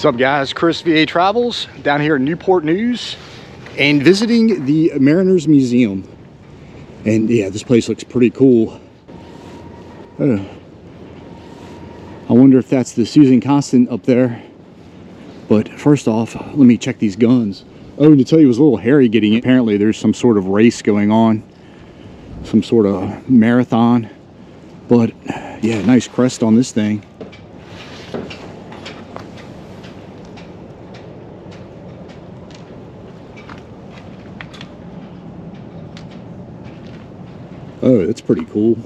What's up, guys? Chris VA Travels down here in Newport News and visiting the Mariners Museum. And yeah, this place looks pretty cool. I wonder if that's the Susan Constant up there. But first off, let me check these guns. Oh, and to tell you, it was a little hairy getting it. Apparently there's some sort of race going on, some sort of marathon. But yeah, nice crest on this thing. Oh, that's pretty cool.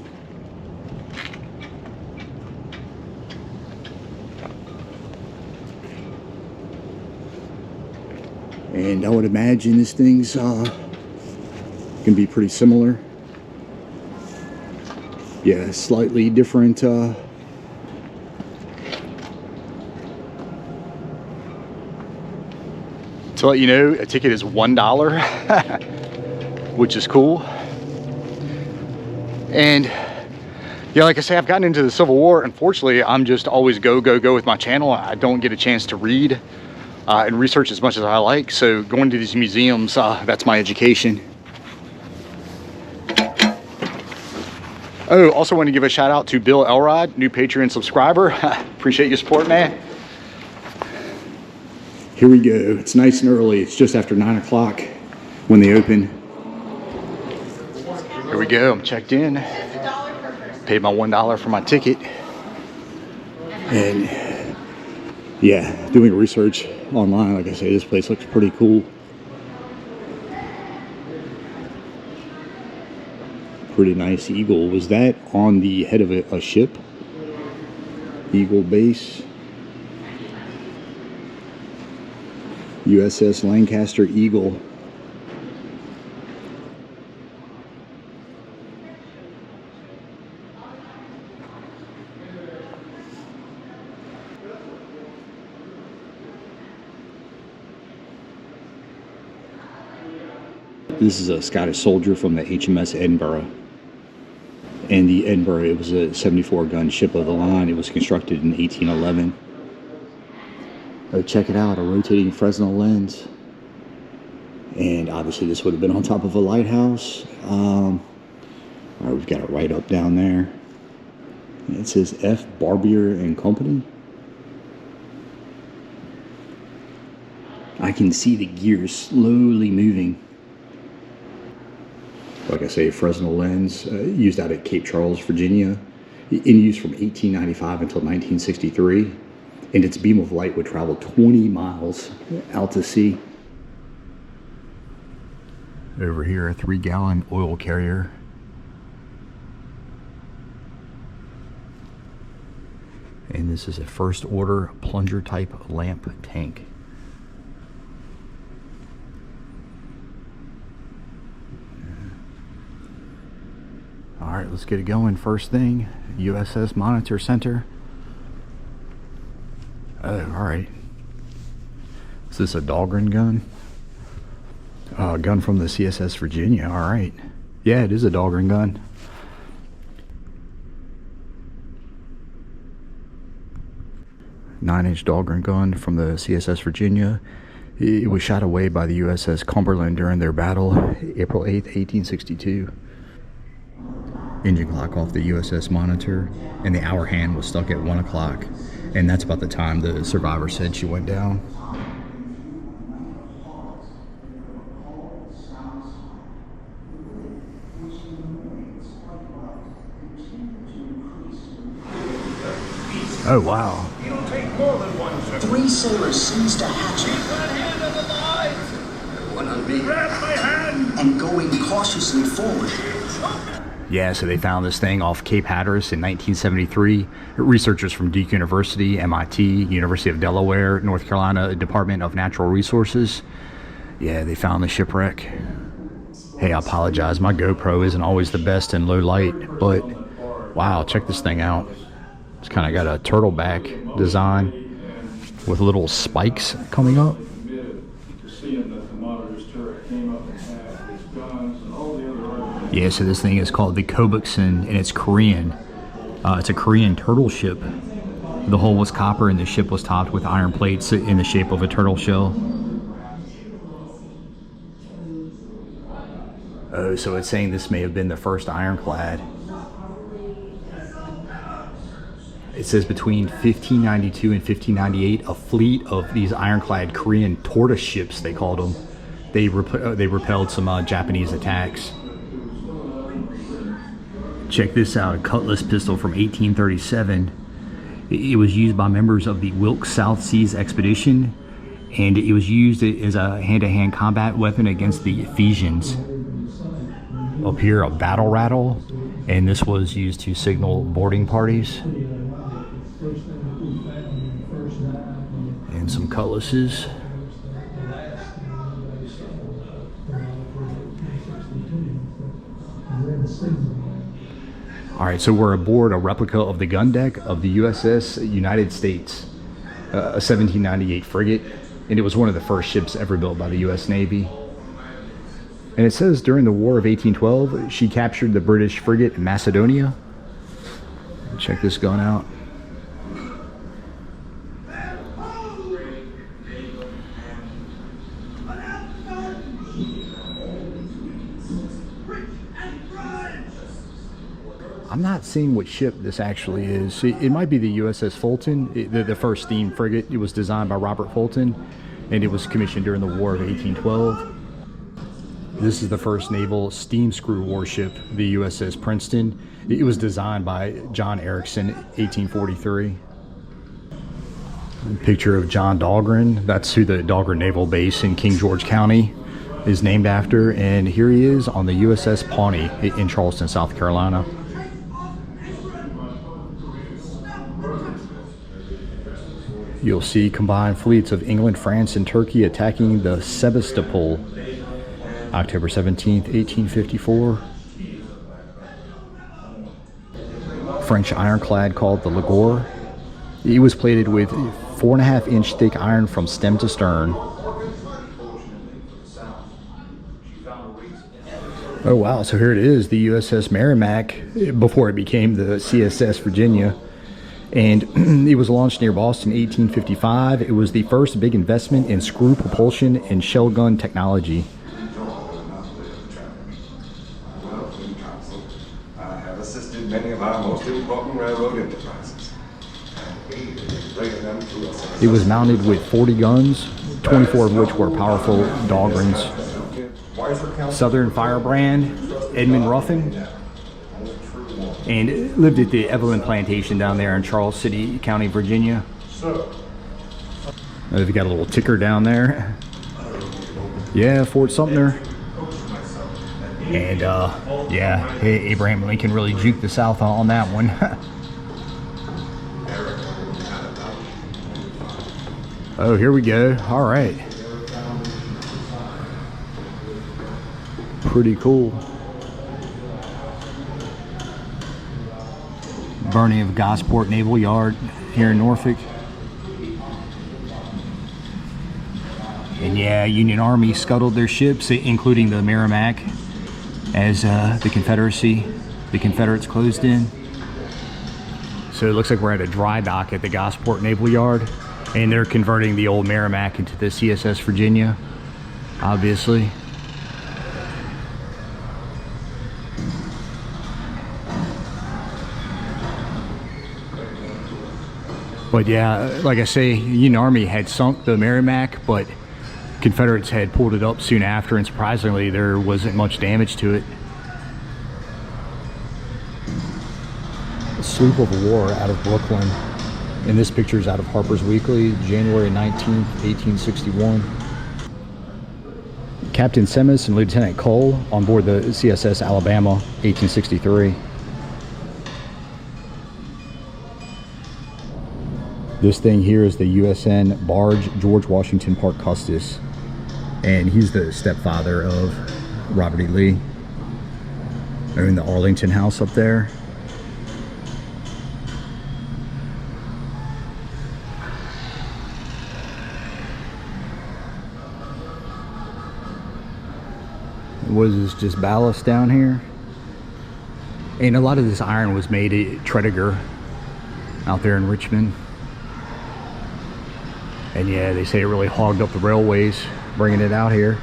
And I would imagine this thing's gonna be pretty similar. Yeah, slightly different. To let you know, a ticket is $1, which is cool. And yeah, like I say, I've gotten into the Civil War. Unfortunately, I'm just always go with my channel. I don't get a chance to read and research as much as I like. So going to these museums, that's my education. Oh, also want to give a shout out to Bill Elrod, new Patreon subscriber. Appreciate your support, man. Here we go. It's nice and early. It's just after 9 o'clock when they open. Here we go. I'm checked in. Paid my $1 for my ticket. And yeah, doing research online, like I say, this place looks pretty cool. Pretty nice eagle. Was that on the head of a ship? Eagle base. USS Lancaster Eagle. This is a Scottish soldier from the HMS Edinburgh. And the Edinburgh, it was a 74-gun ship of the line. It was constructed in 1811. Oh, check it out, a rotating Fresnel lens. And obviously this would have been on top of a lighthouse. All right, we've got it right up down there. It says F. Barbier and Company. I can see the gears slowly moving. Like I say, Fresnel lens, used out at Cape Charles, Virginia, in use from 1895 until 1963. And its beam of light would travel 20 miles out to sea. Over here, a 3-gallon oil carrier. And this is a first order plunger type lamp tank. All right, let's get it going. First thing, USS Monitor Center. Oh, all right. Is this a Dahlgren gun? Gun from the CSS Virginia. All right. Yeah, it is a Dahlgren gun. Nine-inch Dahlgren gun from the CSS Virginia. It was shot away by the USS Cumberland during their battle, April 8th, 1862. Engine clock off the USS Monitor, and the hour hand was stuck at 1 o'clock, and that's about the time the survivor said she went down. Oh wow. It'll take more than one, sir. 3 sailors seized a hatchet. Keep that hand on the line. One on me. Grab my hand. And going cautiously forward. Yeah, so they found this thing off Cape Hatteras in 1973. Researchers from Duke University, MIT, University of Delaware, North Carolina Department of Natural Resources. Yeah, they found the shipwreck. Hey, I apologize. My GoPro isn't always the best in low light, but wow, check this thing out. It's kind of got a turtleback design with little spikes coming up. Yeah, so this thing is called the Kobukson, and it's Korean. It's a Korean turtle ship. The hull was copper and the ship was topped with iron plates in the shape of a turtle shell. Oh, so it's saying this may have been the first ironclad. It says between 1592 and 1598, a fleet of these ironclad Korean tortoise ships, they called them, they repelled some Japanese attacks. Check this out, a cutlass pistol from 1837. It was used by members of the Wilkes South Seas expedition, and it was used as a hand-to-hand combat weapon against the Ephesians. Up here, a battle rattle, and this was used to signal boarding parties. And some cutlasses. All right, so we're aboard a replica of the gun deck of the USS United States, a 1798 frigate, and it was one of the first ships ever built by the U.S. Navy. And it says during the War of 1812, she captured the British frigate Macedonia. Check this gun out. I'm not seeing what ship this actually is. It might be the USS Fulton, the first steam frigate. It was designed by Robert Fulton, and it was commissioned during the War of 1812. This is the first naval steam screw warship, the USS Princeton. It was designed by John Erickson, 1843. Picture of John Dahlgren. That's who the Dahlgren Naval Base in King George County is named after. And here he is on the USS Pawnee in Charleston, South Carolina. You'll see combined fleets of England, France, and Turkey attacking the Sebastopol, October 17th, 1854. French ironclad called the Ligure. It was plated with 4.5-inch thick iron from stem to stern. Oh wow, so here it is, the USS Merrimack, before it became the CSS Virginia. And it was launched near Boston in 1855. It was the first big investment in screw propulsion and shell gun technology. I have assisted many of our most important railroad enterprises. It was mounted with 40 guns, 24 of which were powerful Dahlgrens. Southern Firebrand, Edmund Ruffin, and lived at the Evelyn Plantation down there in Charles City County, Virginia. They've got a little ticker down there. Yeah, Fort Sumter. And yeah, Abraham Lincoln really juked the South on that one. Oh, here we go. All right. Pretty cool. Burning of Gosport Naval Yard here in Norfolk. And yeah, Union Army scuttled their ships, including the Merrimack, as the Confederates closed in. So it looks like we're at a dry dock at the Gosport Naval Yard, and they're converting the old Merrimack into the CSS Virginia, obviously. But yeah, like I say, Union Army had sunk the Merrimack, but Confederates had pulled it up soon after, and surprisingly, there wasn't much damage to it. A sloop of war out of Brooklyn. And this picture is out of Harper's Weekly, January 19th, 1861. Captain Semmes and Lieutenant Cole on board the CSS Alabama, 1863. This thing here is the USN barge George Washington Parke Custis, and he's the stepfather of Robert E. Lee. They're in the Arlington House up there. What is this, just ballast down here? And a lot of this iron was made at Tredegar out there in Richmond. And yeah, they say it really hogged up the railways, bringing it out here.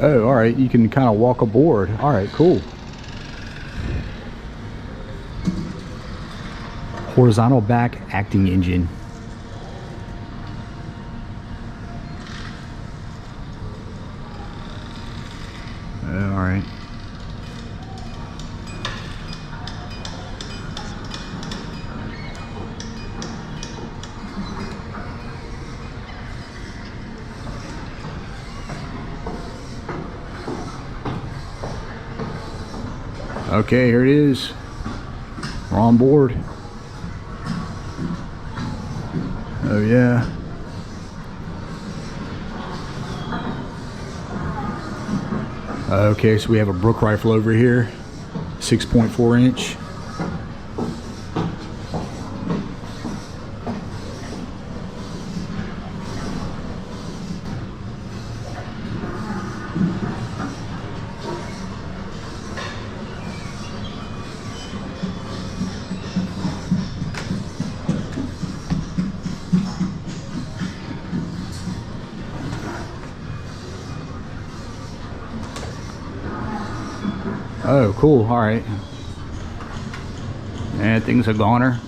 Oh, all right, you can kind of walk aboard. All right, cool. Horizontal back acting engine. All right. Okay, here it is. We're on board. Oh yeah. Okay, so we have a Brook rifle over here, 6.4 inch. Oh, cool. All right. And things are goner.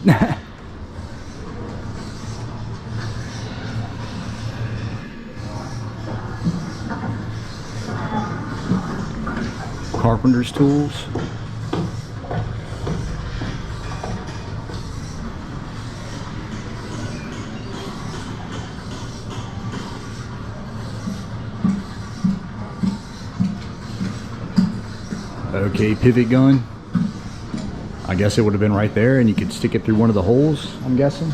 Carpenter's tools. Okay, pivot gun. I guess it would have been right there and you could stick it through one of the holes, I'm guessing.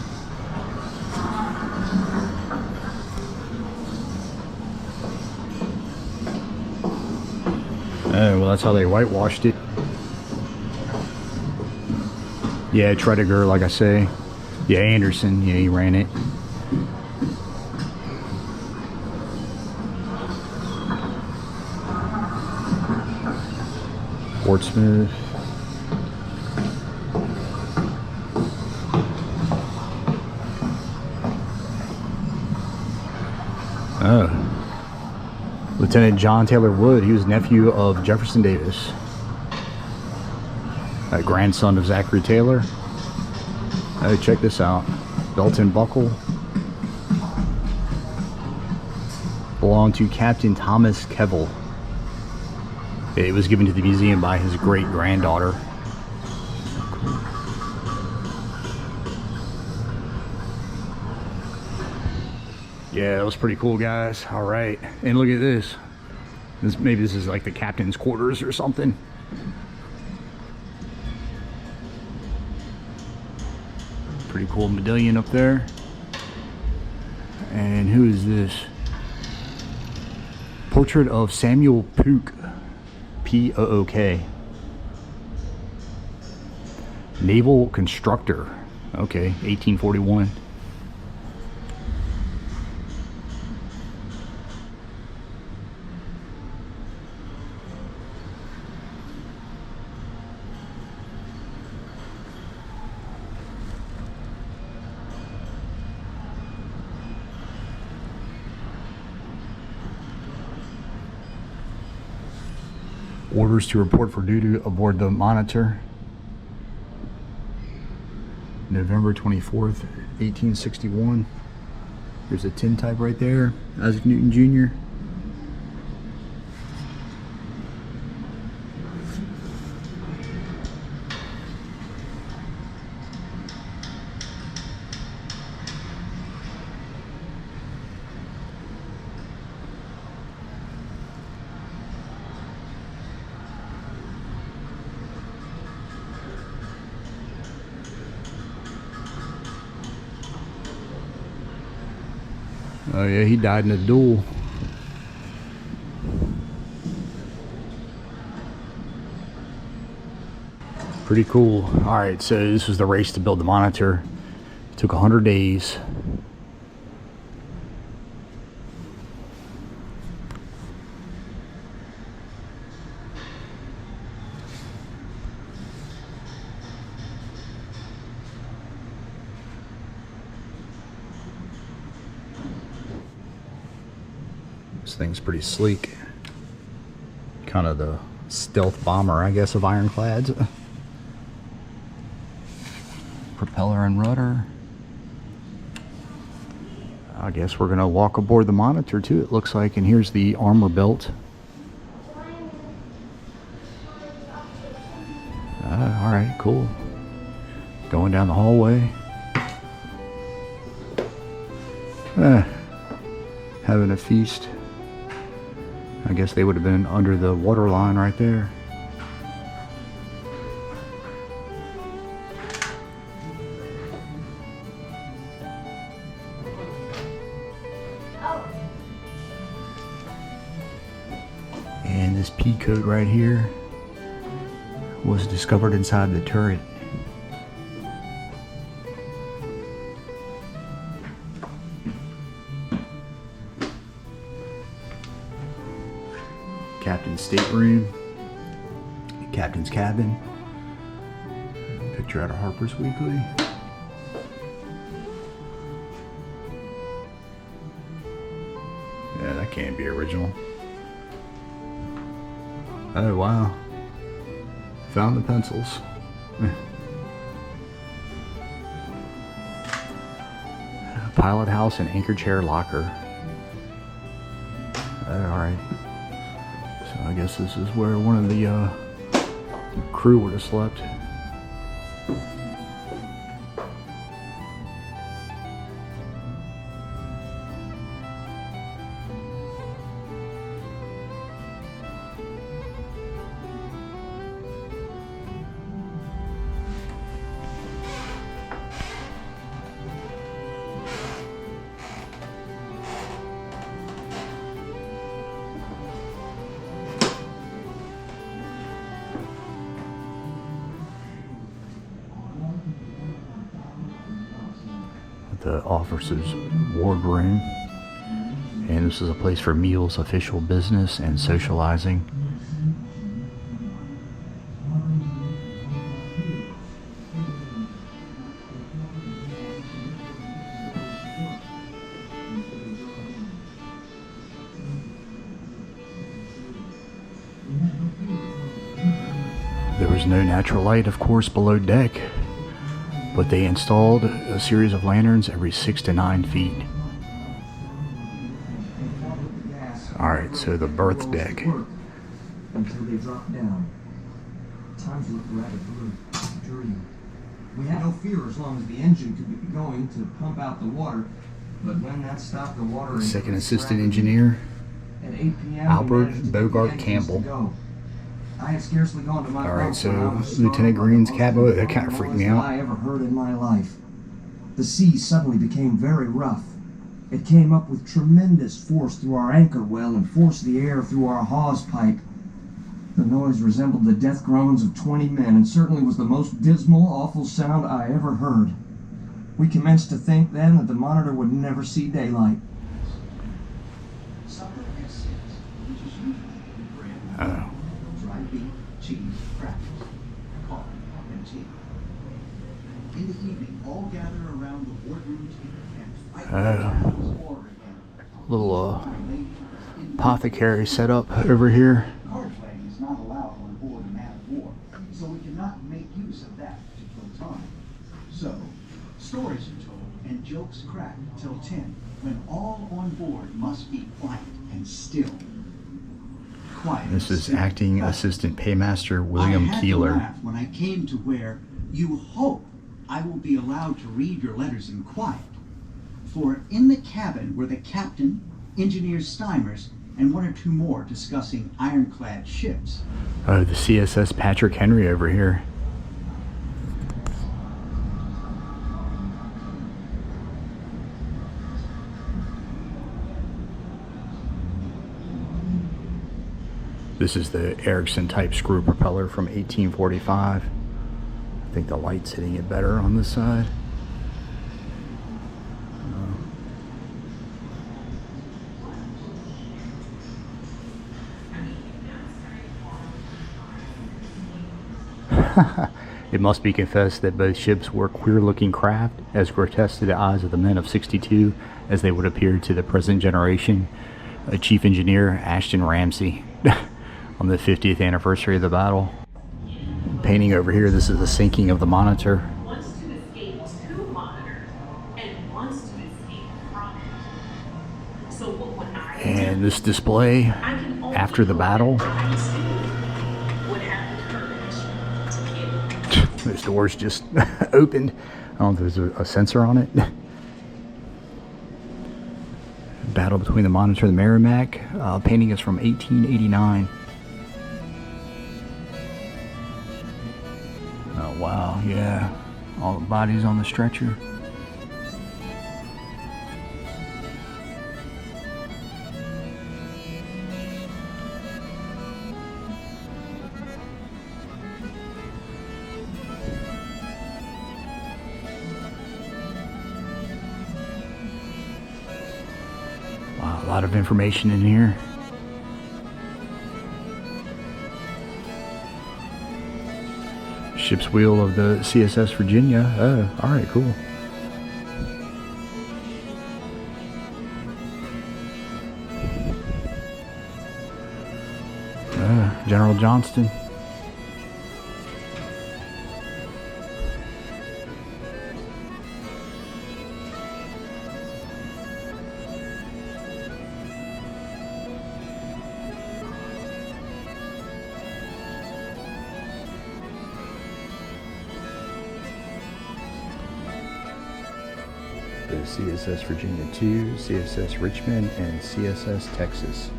Oh, well, that's how they whitewashed it. Yeah, Tredegar, like I say. Yeah, Anderson, yeah, he ran it. Portsmouth. Oh. Lieutenant John Taylor Wood, he was nephew of Jefferson Davis. A grandson of Zachary Taylor. Oh, check this out. Belt and buckle. Belonged to Captain Thomas Kevel. It was given to the museum by his great-granddaughter. Yeah, that was pretty cool, guys. All right, and look at this. Maybe this is like the captain's quarters or something. Pretty cool medallion up there. And who is this? Portrait of Samuel Pook. P-O-O-K. Naval constructor. Okay, 1841. Orders to report for duty aboard the Monitor. November 24th, 1861. There's a tintype right there. Isaac Newton Jr. Oh yeah, he died in a duel. Pretty cool. All right, so this was the race to build the Monitor. It took 100 days. thing's pretty sleek. Kind of the stealth bomber, I guess, of ironclads. Propeller and rudder. I guess we're gonna walk aboard the Monitor too, it looks like, and here's the armor belt. Alright, cool. Going down the hallway. Having a feast. I guess they would have been under the water line right there. And this P code right here was discovered inside the turret. Captain's stateroom, captain's cabin, picture out of Harper's Weekly. Yeah, that can't be original. Oh wow, found the pencils. Pilot house and anchor chair locker. Alright. I guess this is where one of the crew would have slept. The officers' wardroom, and this is a place for meals, official business, and socializing. There was no natural light, of course, below deck, but they installed a series of lanterns every 6 to 9 feet. Alright, so the berth deck. Until they dropped down. Times looked rather dreary. We had no fear as long as the engine could be going to pump out the water, but when that stopped, the water... Second assistant engineer, at 8 p.m. Albert Bogart Campbell. I had scarcely gone to my Alright, bunk so when I was Lieutenant startled by Green's the cabo, most that kind of freaked me noise out. I ever heard in my life. The sea suddenly became very rough. It came up with tremendous force through our anchor well and forced the air through our hawse pipe. The noise resembled the death groans of 20 men and certainly was the most dismal, awful sound I ever heard. We commenced to think then that the Monitor would never see daylight. Oh. Dried beef, cheese, crackers, coffee, and tea. In the evening, all gather around the boardroom table and fight battles over again. Little apothecary setup over here. Card playing is not allowed on board a man of war, so we cannot make use of that to kill time. So, stories are told and jokes cracked till 10, when all on board must be quiet and still. Quiet. This is acting assistant paymaster William I had Keeler. to laugh when I came to where you hope I will be allowed to read your letters in quiet. For in the cabin were the captain, engineer Steimers, and one or two more discussing ironclad ships. Oh, the CSS Patrick Henry over here. This is the Erickson type screw propeller from 1845. I think the light's hitting it better on this side. It must be confessed that both ships were queer-looking craft, as grotesque to the eyes of the men of '62 as they would appear to the present generation. Chief Engineer Ashton Ramsey on the 50th anniversary of the battle. Painting over here, this is the sinking of the Monitor. Wants to escape to Monitor and wants to escape from it. So what would I do? And this display after the battle. Would have the courage to kill. Those doors just opened. I don't know if there's a sensor on it. Battle between the Monitor and the Merrimack. Painting is from 1889. Oh wow, yeah. All the bodies on the stretcher. Wow, a lot of information in here. Ship's wheel of the CSS Virginia. Oh, alright, cool. General Johnston. The CSS Virginia 2, CSS Richmond, and CSS Texas.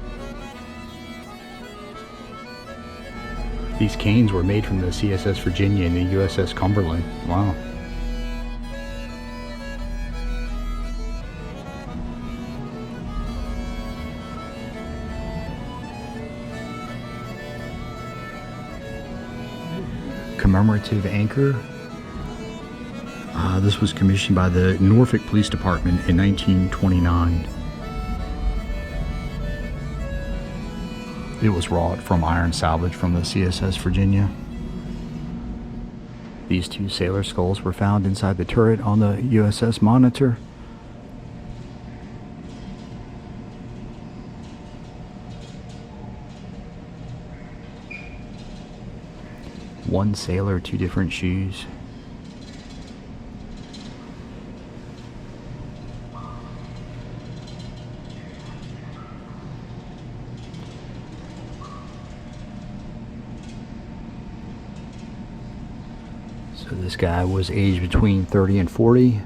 These canes were made from the CSS Virginia and the USS Cumberland. Wow. Commemorative anchor. This was commissioned by the Norfolk Police Department in 1929. It was wrought from iron salvage from the CSS Virginia. These two sailor skulls were found inside the turret on the USS Monitor. One sailor, two different shoes. So this guy was aged between 30 and 40.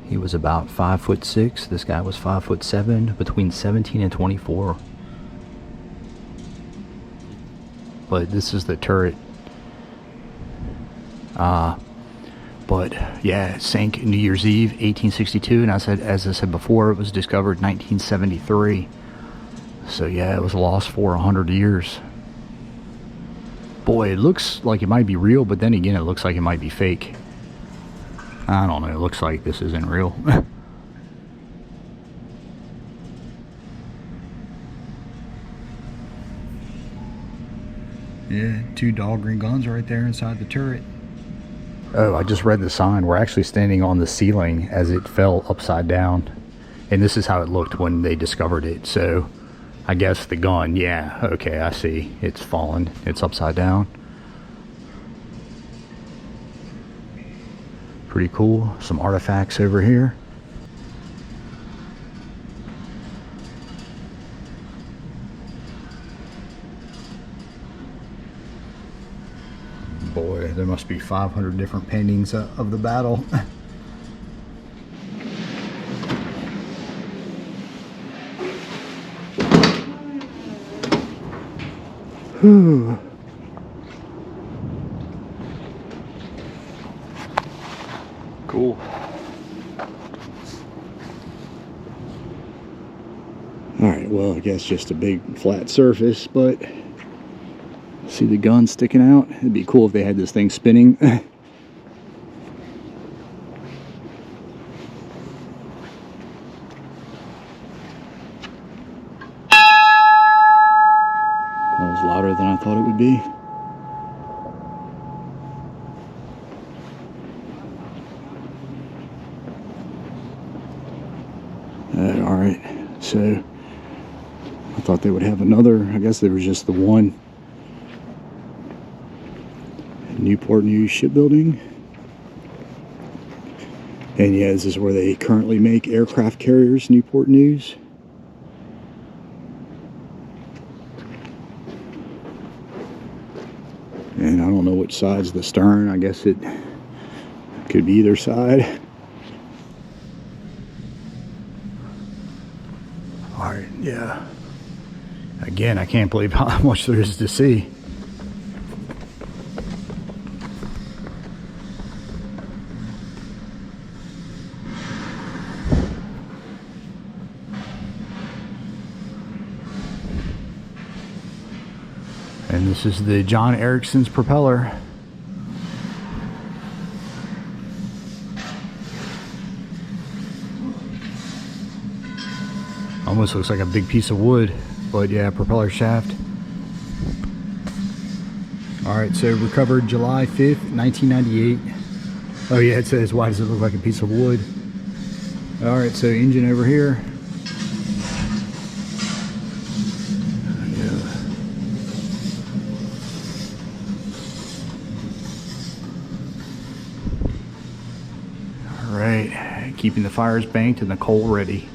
He was about 5'6". This guy was 5'7", between 17 and 24. But this is the turret. But yeah, it sank New Year's Eve, 1862, and as I said before, it was discovered 1973. So yeah, it was lost for 100 years. Boy, it looks like it might be real, but then again, it looks like it might be fake. I don't know, it looks like this isn't real. Yeah, two Dahlgren guns right there inside the turret. Oh, I just read the sign. We're actually standing on the ceiling as it fell upside down. And this is how it looked when they discovered it. So, I guess the gun, yeah, okay, I see. It's fallen. It's upside down. Pretty cool. Some artifacts over here. Boy, there must be 500 different paintings of the battle. Cool. Alright, well, I guess just a big flat surface, but see the gun sticking out? It'd be cool if they had this thing spinning. That was louder than I thought it would be. Alright, so thought they would have another. I guess there was just the one. Newport News Shipbuilding. And yeah, this is where they currently make aircraft carriers, Newport News. And I don't know which side's the stern. I guess it could be either side. Alright, yeah. Again, I can't believe how much there is to see. And this is the John Ericsson's propeller. Almost looks like a big piece of wood, but yeah, propeller shaft. Alright, so recovered July 5th, 1998. Oh yeah, it says, why does it look like a piece of wood? Alright, so engine over here. Alright, keeping the fires banked and the coal ready.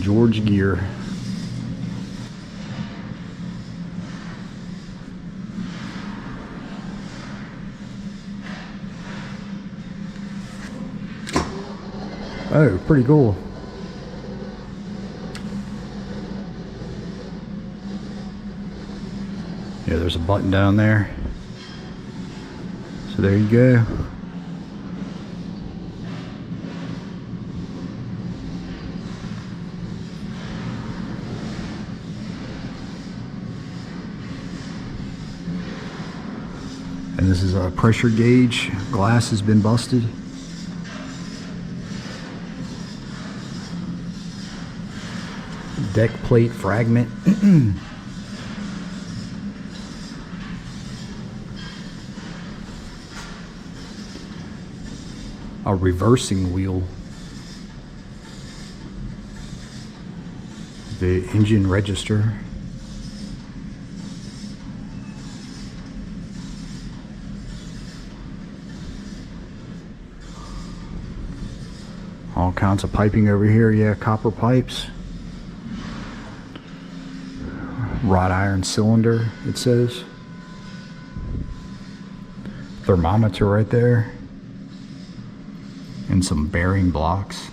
George gear. Oh, pretty cool. Yeah, there's a button down there. So there you go. And this is a pressure gauge. Glass has been busted. Deck plate fragment. A reversing wheel. The engine register. All kinds of piping over here. Yeah, copper pipes. Wrought iron cylinder, it says. Thermometer right there. And some bearing blocks.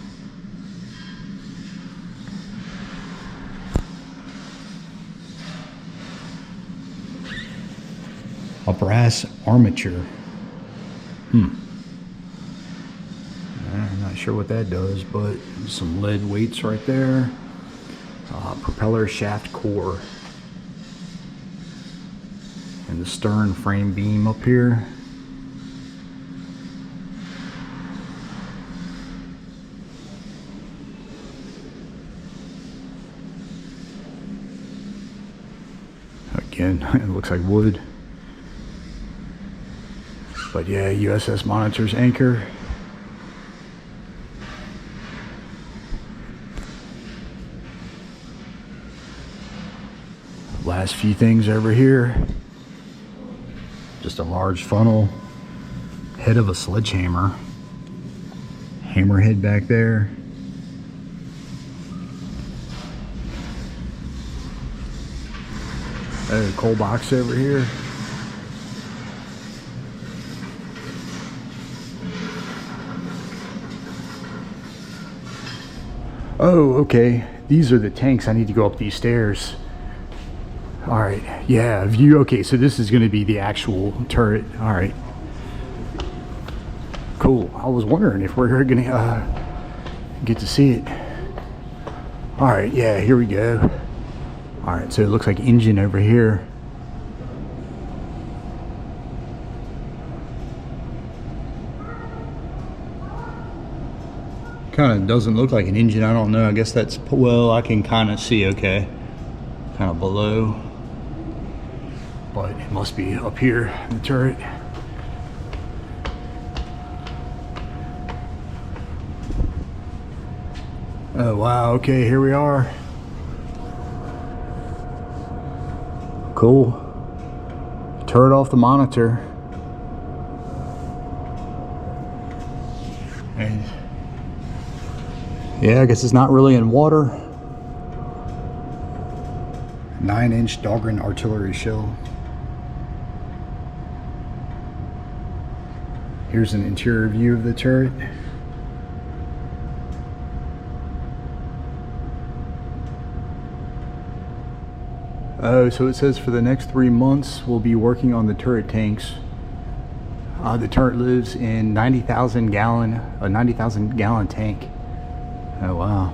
A brass armature. I'm not sure what that does, but some lead weights right there. Propeller shaft core. And the stern frame beam up here. Again, it looks like wood. But yeah, USS Monitor's anchor. Last few things over here. Just a large funnel. Head of a sledgehammer. Hammerhead back there. A coal box over here. Oh, okay. These are the tanks. I need to go up these stairs. All right. Yeah, view. Okay, so this is going to be the actual turret. All right. Cool. I was wondering if we're going to get to see it. All right. Yeah, here we go. All right, so it looks like engine over here. Kind of doesn't look like an engine. I don't know. I guess that's, well, I can kind of see, okay. Kind of below. But it must be up here, the turret. Oh wow, okay, here we are. Cool. Turret off the Monitor. And yeah, I guess it's not really in water. 9-inch Dahlgren artillery shell. Here's an interior view of the turret. Oh, so it says for the next 3 months we'll be working on the turret tanks. The turret lives in a 90,000 gallon tank. Oh wow.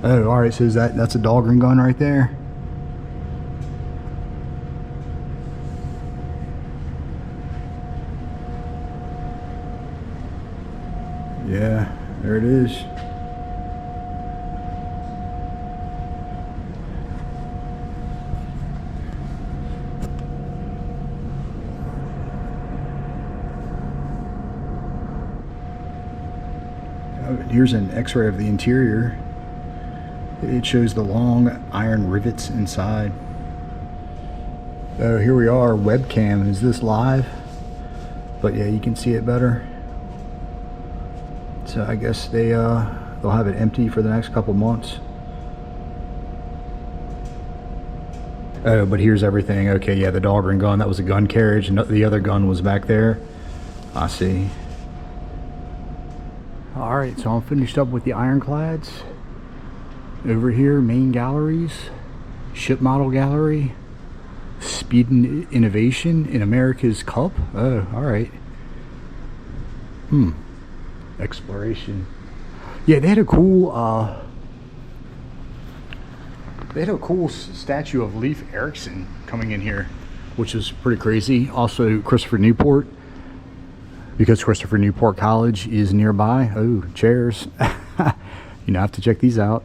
Oh, all right. So that's a Dahlgren gun right there. Yeah, there it is. Here's an x-ray of the interior. It shows the long iron rivets inside. Oh, here we are, webcam. Is this live? But yeah, you can see it better. So I guess they'll have it empty for the next couple months. Oh, but here's everything. Okay, yeah, the Dahlgren gun, that was a gun carriage, and the other gun was back there. I see. Alright, so I'm finished up with the ironclads. Over here, main galleries, ship model gallery, speed and innovation in America's Cup. Oh, alright. Exploration. Yeah, they had a cool statue of Leif Erikson coming in here, which is pretty crazy. Also Christopher Newport, because Christopher Newport College is nearby. Oh, chairs. You know, I have to check these out.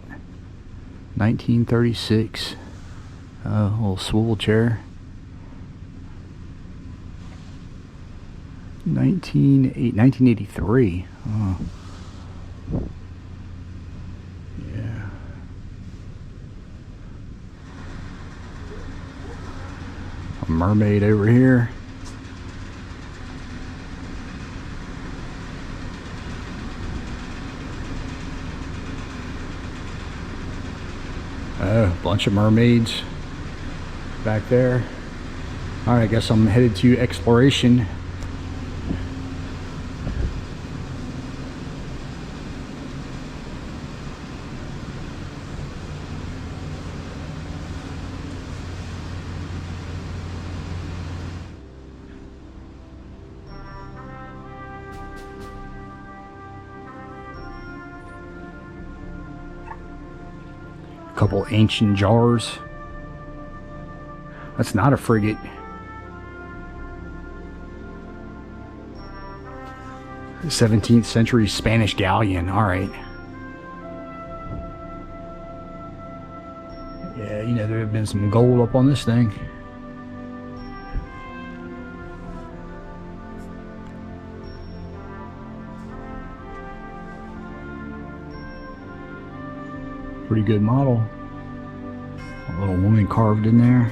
1936. A little swivel chair. 1983. Oh. Yeah. A mermaid over here. Oh, bunch of mermaids back there. All right, I guess I'm headed to exploration. Couple ancient jars. That's not a frigate. The 17th century Spanish galleon. All right. Yeah, you know, there have been some gold up on this thing. Pretty good model. A little woman carved in there.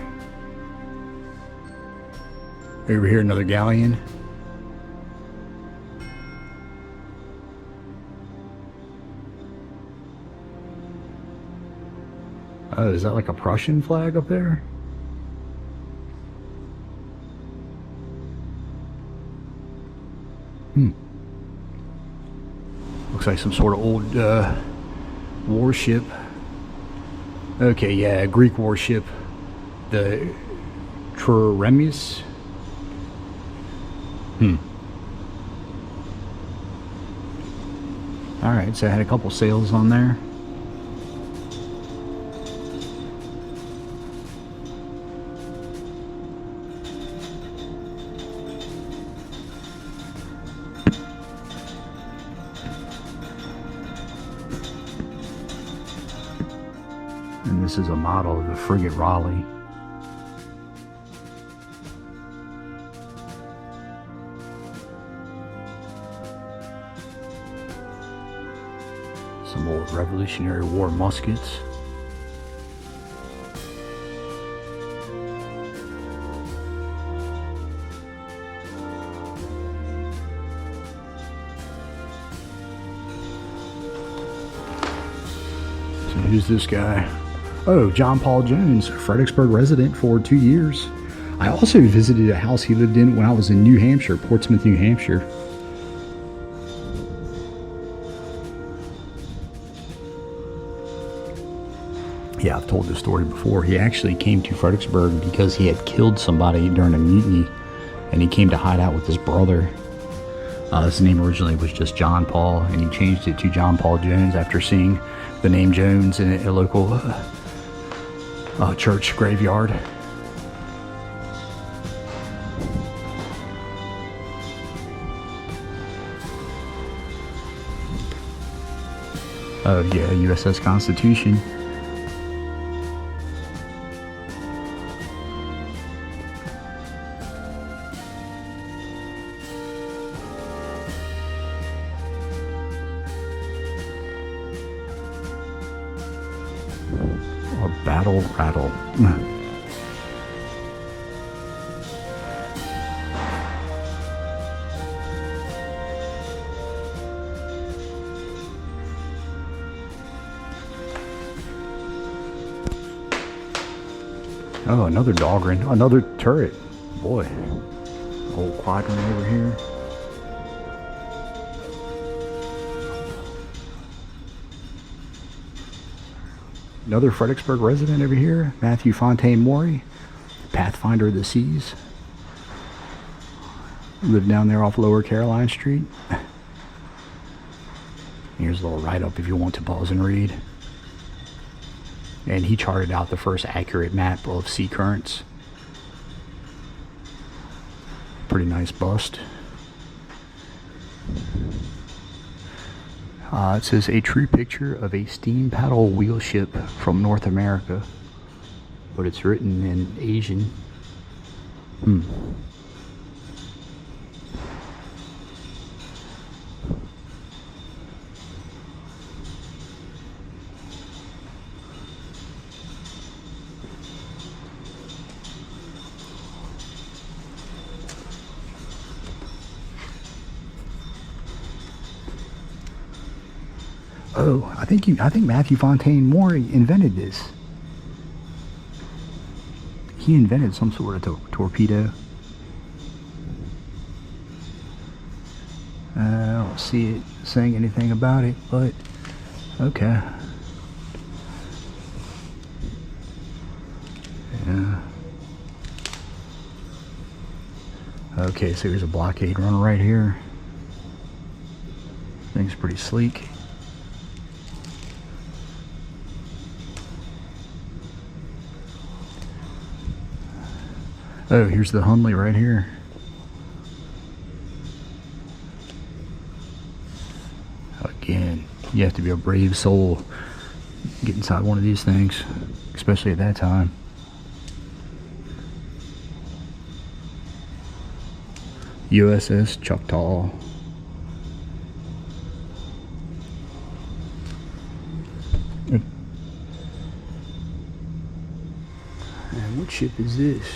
Over here, another galleon. Oh, is that like a Prussian flag up there? Looks like some sort of old warship. Okay, yeah, Greek warship, the Troremus. All right, so I had a couple sails on there. And this is a model of the frigate Raleigh. Some old Revolutionary War muskets. So who's this guy? Oh, John Paul Jones, Fredericksburg resident for 2 years. I also visited a house he lived in when I was in New Hampshire, Portsmouth, New Hampshire. Yeah, I've told this story before. He actually came to Fredericksburg because he had killed somebody during a mutiny, and he came to hide out with his brother. His name originally was just John Paul, and he changed it to John Paul Jones after seeing the name Jones in a local church graveyard. Oh yeah, USS Constitution. A battle rattle. Oh, another Dahlgren, another turret. Boy, old quadrant over here. Another Fredericksburg resident over here, Matthew Fontaine Maury, Pathfinder of the Seas. Lived down there off Lower Caroline Street. Here's a little write-up if you want to pause and read. And he charted out the first accurate map of sea currents. Pretty nice bust. It says a true picture of a steam paddle wheel ship from North America, but it's written in Asian. Oh, I think Matthew Fontaine Maury invented this. He invented some sort of torpedo. I don't see it saying anything about it, but okay. Yeah. Okay, so here's a blockade runner right here. Thing's pretty sleek. Oh, here's the Hundley right here. Again, you have to be a brave soul to get inside one of these things, especially at that time. USS Choctaw. And what ship is this?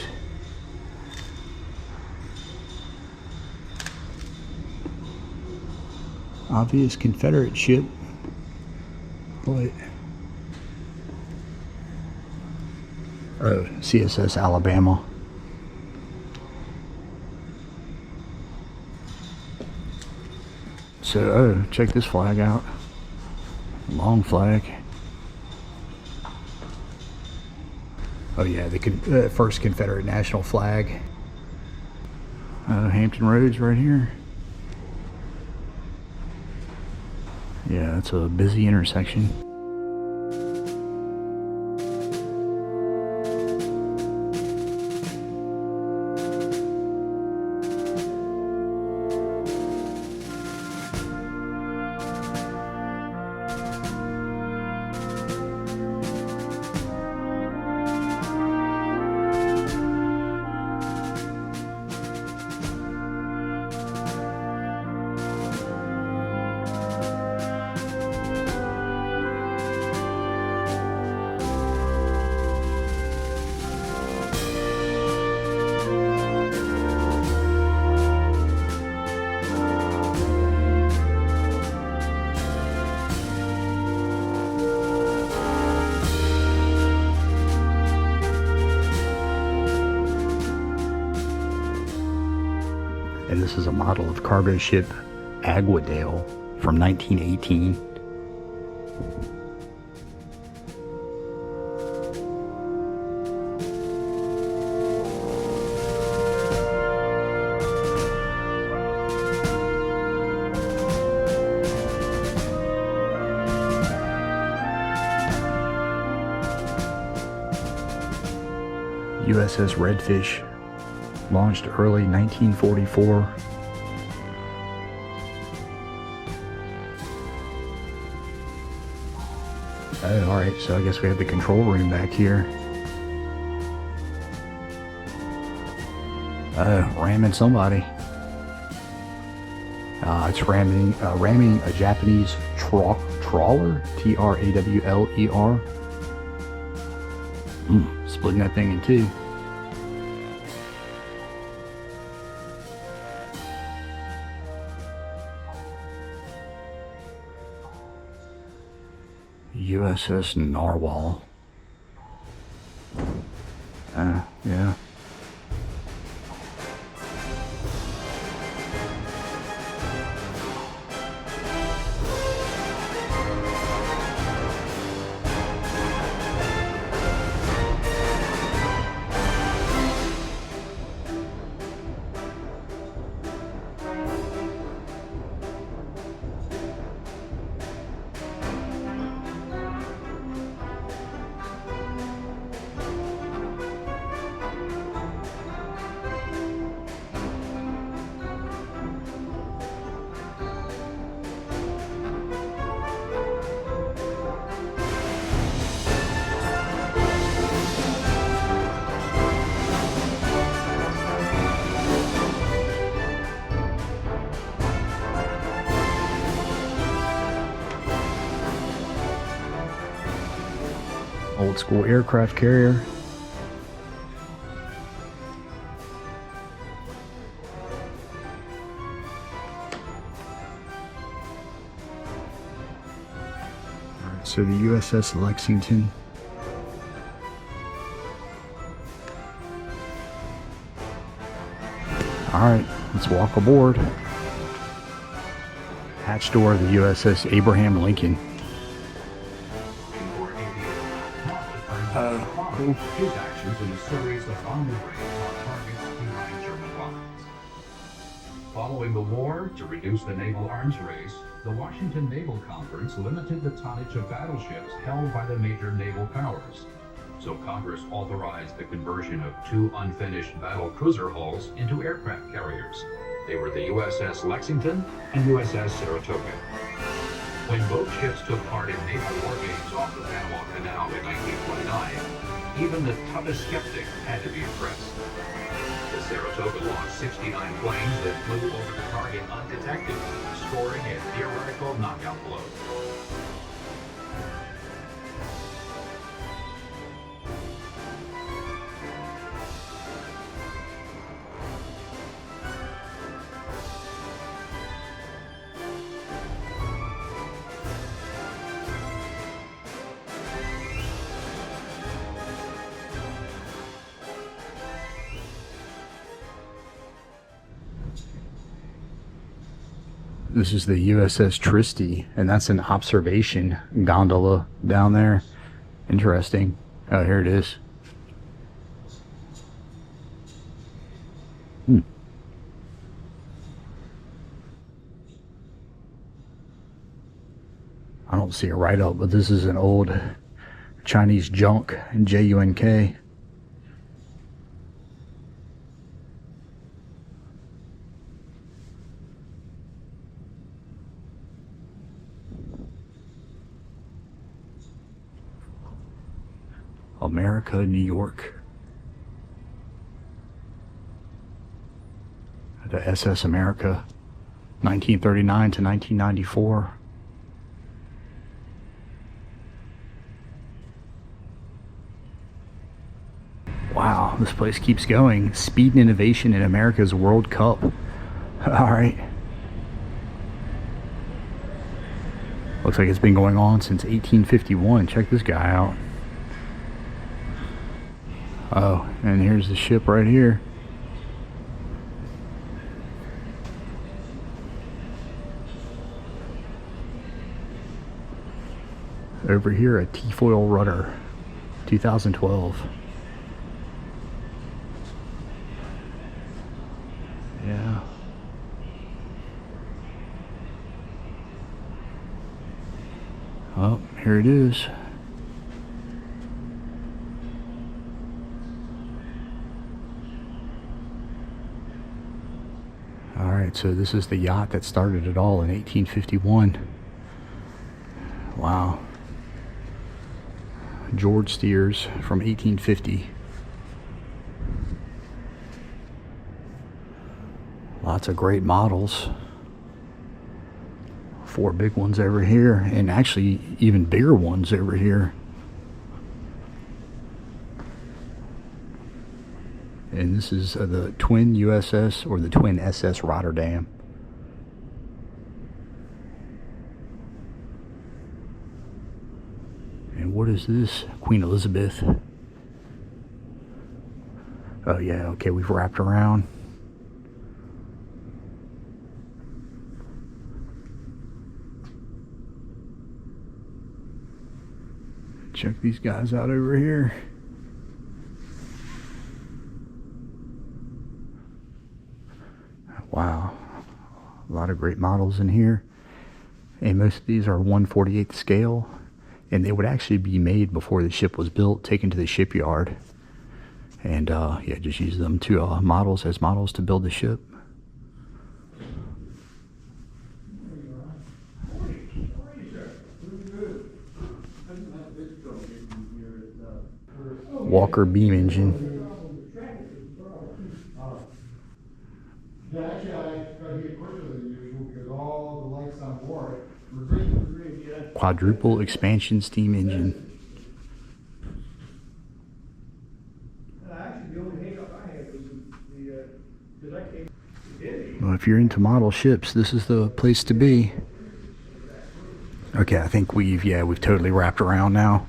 Obvious Confederate ship, but oh, CSS Alabama. So, oh, check this flag out. Long flag. Oh yeah, the first Confederate national flag. Hampton Roads right here. Yeah, it's a busy intersection. And this is a model of cargo ship Aguadale from 1918. USS Redfish, launched early 1944. Oh, alright, so I guess we have the control room back here. Ramming somebody. It's ramming a Japanese trawler, Trawler. Splitting that thing in two. USS Narwhal. Yeah. Old school aircraft carrier. Alright, so the USS Lexington. Alright, let's walk aboard. Hatch door of the USS Abraham Lincoln. Cool. His actions in a series of bombing raids on targets behind German lines. Following the war, to reduce the naval arms race, the Washington Naval Conference limited the tonnage of battleships held by the major naval powers. So Congress authorized the conversion of 2 unfinished battle cruiser hulls into aircraft carriers. They were the USS Lexington and USS Saratoga. When both ships took part in naval war games off the Panama Canal in 1929, even the toughest skeptic had to be impressed. The Saratoga launched 69 planes that flew over the target undetected, scoring a theoretical knockout blow. This is the USS Tristy, and that's an observation gondola down there. Interesting. Oh, here it is. I don't see a write-up, but this is an old Chinese junk, JUNK. America, New York. The SS America, 1939 to 1994. Wow, this place keeps going. Speed and innovation in America's World Cup. All right. Looks like it's been going on since 1851. Check this guy out. Oh, and here's the ship right here. Over here, a T-foil rudder, 2012. Yeah. Oh, here it is. All right, so this is the yacht that started it all in 1851. Wow. George Steers from 1850. Lots of great models. 4 big ones over here, and actually even bigger ones over here. And this is the twin USS or the twin SS Rotterdam. And what is this? Queen Elizabeth. Oh yeah, okay, we've wrapped around. Check these guys out over here. Wow, a lot of great models in here, and most of these are 1/48 scale, and they would actually be made before the ship was built, taken to the shipyard, and yeah, just use them to models to build the ship. Walker beam engine. Yeah, actually, I tried to get quicker than usual because all the lights on board were green. Yeah. Quadruple expansion steam engine. Actually, the only hiccup I had was because I came. Well, if you're into model ships, this is the place to be. Okay, I think we've totally wrapped around now.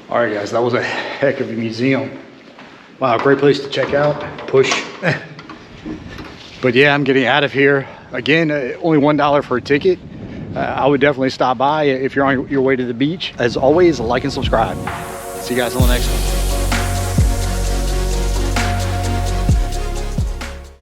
All right, guys, that was a heck of a museum. Wow, great place to check out. Push. But yeah, I'm getting out of here. Again, only $1 for a ticket. I would definitely stop by if you're on your way to the beach. As always, like and subscribe. See you guys on the next one.